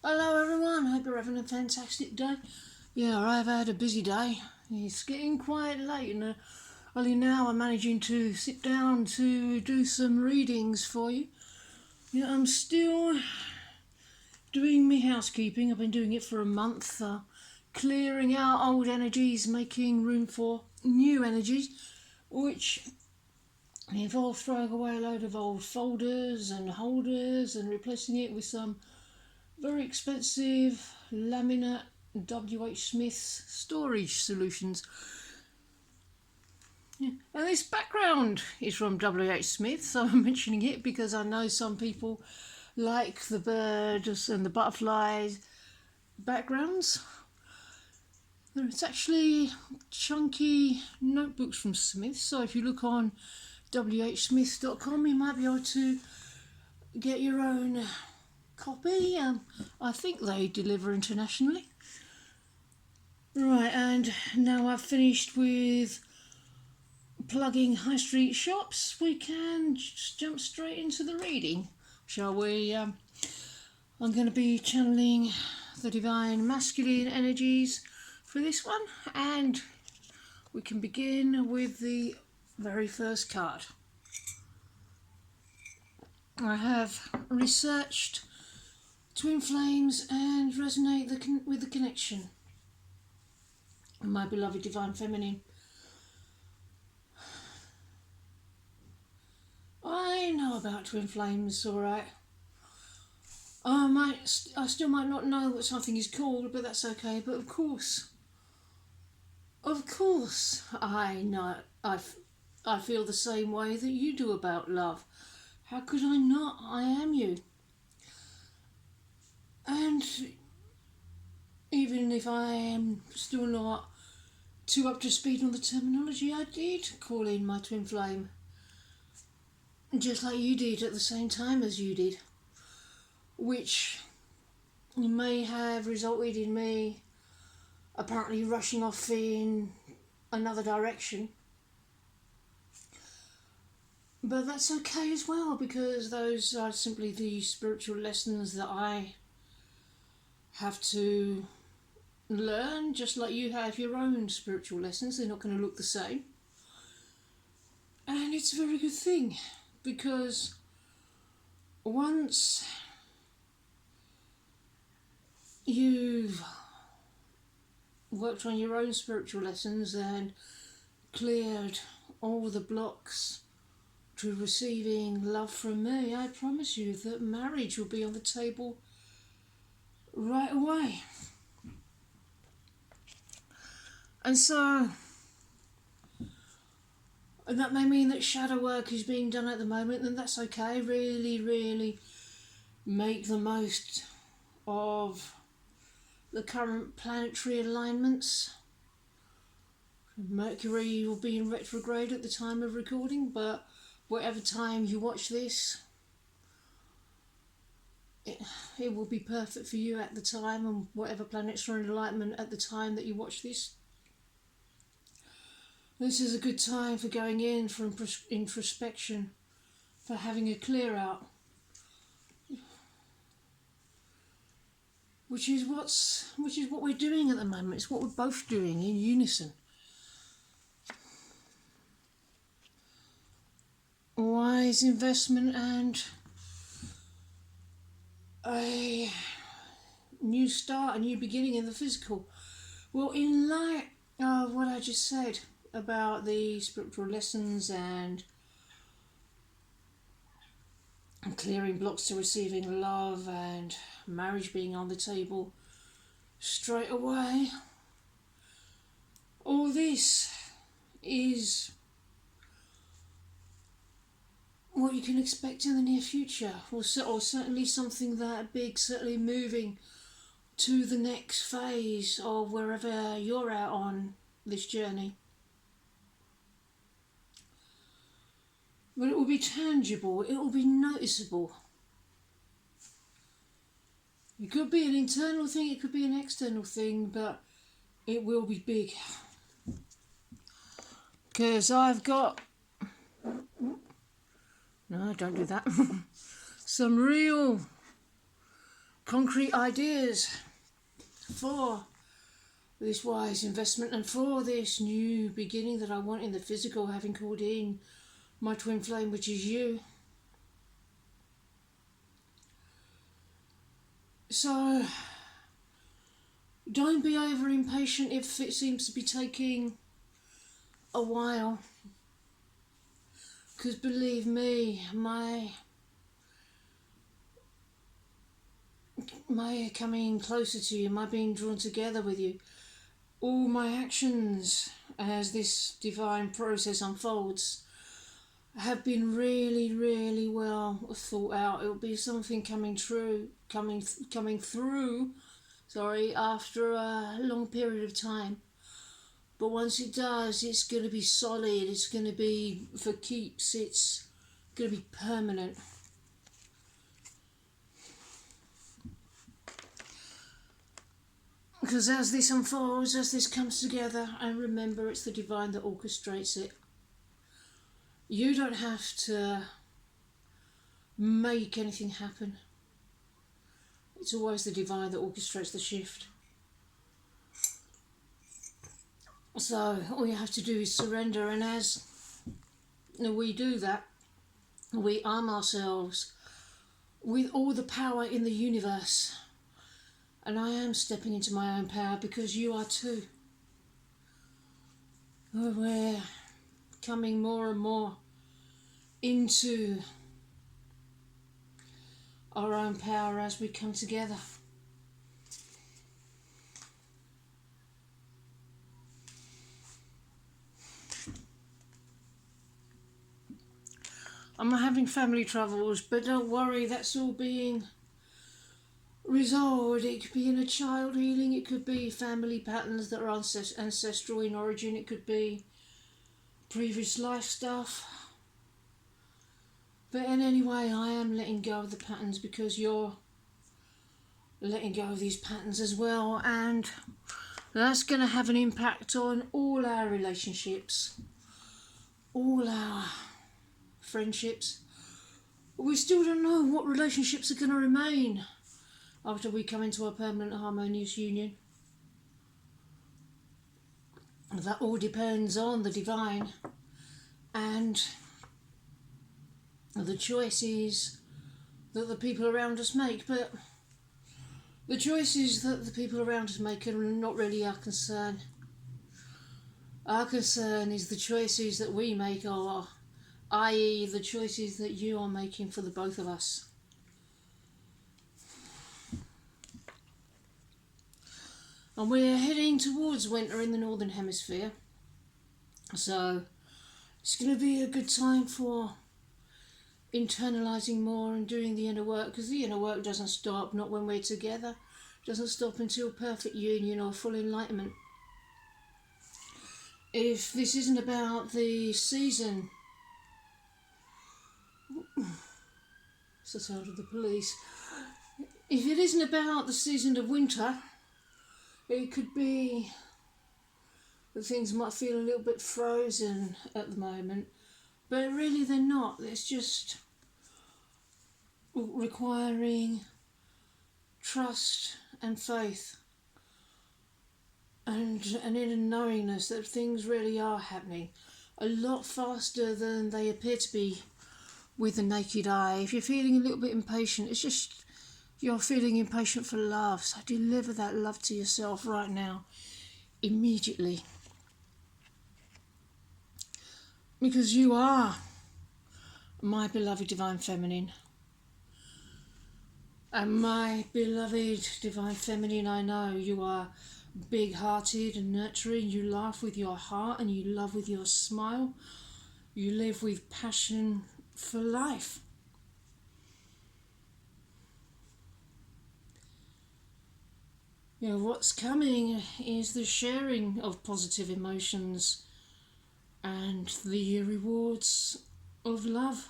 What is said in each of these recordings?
Hello everyone, hope you're having a fantastic day. Yeah, I've had a busy day. It's getting quite late and only now I'm managing to sit down to do some readings for you. Yeah, I'm still doing my housekeeping. I've been doing it for a month, clearing out old energies, making room for new energies, which involves throwing away a load of old folders and holders and replacing it with some very expensive laminate WH Smith's storage solutions. Yeah. And this background is from WH Smith, so I'm mentioning it because I know some people like the birds and the butterflies backgrounds. It's actually chunky notebooks from Smith, so if you look on whsmith.com you might be able to get your own copy. I think they deliver internationally. Right, and now I've finished with plugging high street shops, we can just jump straight into the reading, shall we? I'm going to be channeling the divine masculine energies for this one, and we can begin with the very first card. I have researched twin flames and resonate with the connection. My beloved divine feminine. I know about twin flames, alright. I still might not know what something is called, but that's okay. But of course, I know. I feel the same way that you do about love. How could I not? I am you. And even if I am still not too up to speed on the terminology, I did call in my twin flame. Just like you did at the same time as you did. Which may have resulted in me apparently rushing off in another direction. But that's okay as well, because those are simply the spiritual lessons that I have to learn, just like you have your own spiritual lessons. They're not going to look the same. And it's a very good thing, because once you've worked on your own spiritual lessons and cleared all the blocks to receiving love from me, I promise you that marriage will be on the table right away. And so, and that may mean that shadow work is being done at the moment, and that's okay. Really make the most of the current planetary alignments. Mercury will be in retrograde at the time of recording, but whatever time you watch this, it will be perfect for you at the time, and whatever planets are in alignment at the time that you watch this. This is a good time for going in for introspection, for having a clear out, which is what we're doing at the moment. It's what we're both doing in unison. Wise investment and a new start, a new beginning in the physical. Well, in light of what I just said about the spiritual lessons and clearing blocks to receiving love and marriage being on the table straight away, all this is what you can expect in the near future, or certainly something that big, certainly moving to the next phase of wherever you're at on this journey. But it will be tangible, it will be noticeable. It could be an internal thing, it could be an external thing, but it will be big. Because I've got... No, don't do that. Some real concrete ideas for this wise investment and for this new beginning that I want in the physical, having called in my twin flame, which is you. So don't be over impatient if it seems to be taking a while, because believe me, my coming closer to you, my being drawn together with you, all my actions as this divine process unfolds have been really, really well thought out. It will be something coming through after a long period of time. But once it does, it's going to be solid, it's going to be for keeps, it's going to be permanent. Because as this unfolds, as this comes together, and remember, it's the divine that orchestrates it. You don't have to make anything happen. It's always the divine that orchestrates the shift. So all you have to do is surrender, and as we do that, we arm ourselves with all the power in the universe. And I am stepping into my own power, because you are too. We're coming more and more into our own power as we come together. I'm having family troubles, but don't worry, that's all being resolved. It could be inner child healing, it could be family patterns that are ancestral in origin, it could be previous life stuff. But in any way, I am letting go of the patterns, because you're letting go of these patterns as well, and that's going to have an impact on all our relationships, all our friendships. We still don't know what relationships are going to remain after we come into a permanent harmonious union. That all depends on the divine and the choices that the people around us make. But the choices that the people around us make are not really our concern. Our concern is the choices that we make, are, i.e. the choices that you are making for the both of us. And we're heading towards winter in the Northern Hemisphere. So it's going to be a good time for internalising more and doing the inner work, because the inner work doesn't stop, not when we're together. It doesn't stop until perfect union or full enlightenment. If this isn't about the season... It's the sound of the police. If it isn't about the season of winter, it could be that things might feel a little bit frozen at the moment, but really they're not. It's just requiring trust and faith and an inner knowingness that things really are happening a lot faster than they appear to be with the naked eye. If you're feeling a little bit impatient, it's just you're feeling impatient for love. So deliver that love to yourself right now, immediately. Because you are my beloved divine feminine. And my beloved divine feminine, I know you are big-hearted and nurturing. You laugh with your heart and you love with your smile. You live with passion for life. You know, what's coming is the sharing of positive emotions and the rewards of love.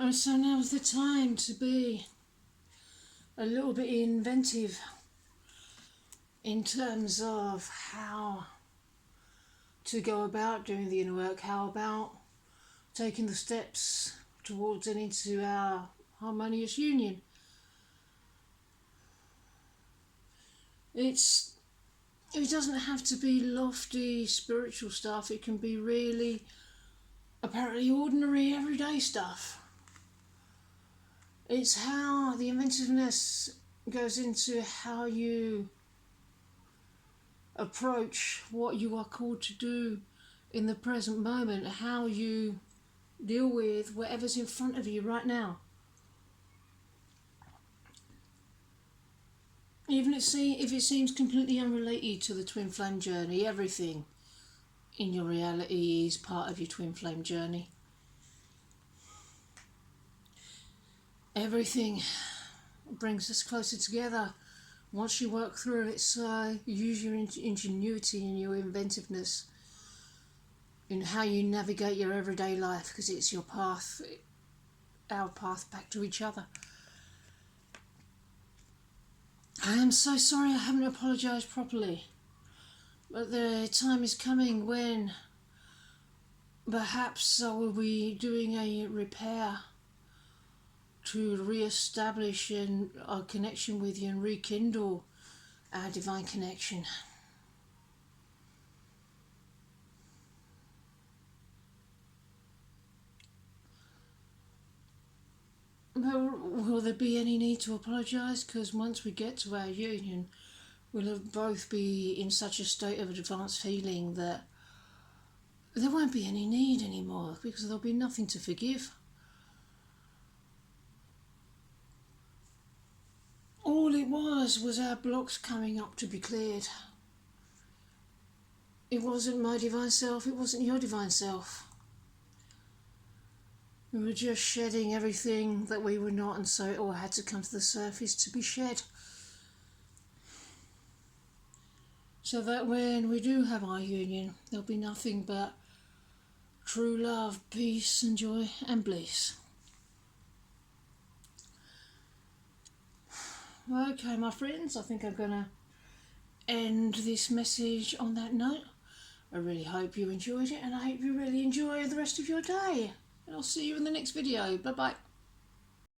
And so now's the time to be a little bit inventive in terms of how to go about doing the inner work, how about taking the steps towards and into our harmonious union. It doesn't have to be lofty spiritual stuff. It can be really apparently ordinary everyday stuff. It's how the inventiveness goes into how you approach what you are called to do in the present moment, how you deal with whatever's in front of you right now. Even if it seems completely unrelated to the twin flame journey, everything in your reality is part of your twin flame journey. Everything brings us closer together once you work through it. So use your ingenuity and your inventiveness in how you navigate your everyday life, because it's your path, our path back to each other. I am so sorry I haven't apologised properly, but the time is coming when perhaps I will be doing a repair to re-establish our connection with you and rekindle our divine connection. But will there be any need to apologise? Because once we get to our union, we'll both be in such a state of advanced healing that there won't be any need anymore, because there'll be nothing to forgive. All it was our blocks coming up to be cleared. It wasn't my divine self, it wasn't your divine self. We were just shedding everything that we were not, and so it all had to come to the surface to be shed. So that when we do have our union, there'll be nothing but true love, peace and joy and bliss. Okay, my friends, I think I'm going to end this message on that note. I really hope you enjoyed it, and I hope you really enjoy the rest of your day. And I'll see you in the next video. Bye bye.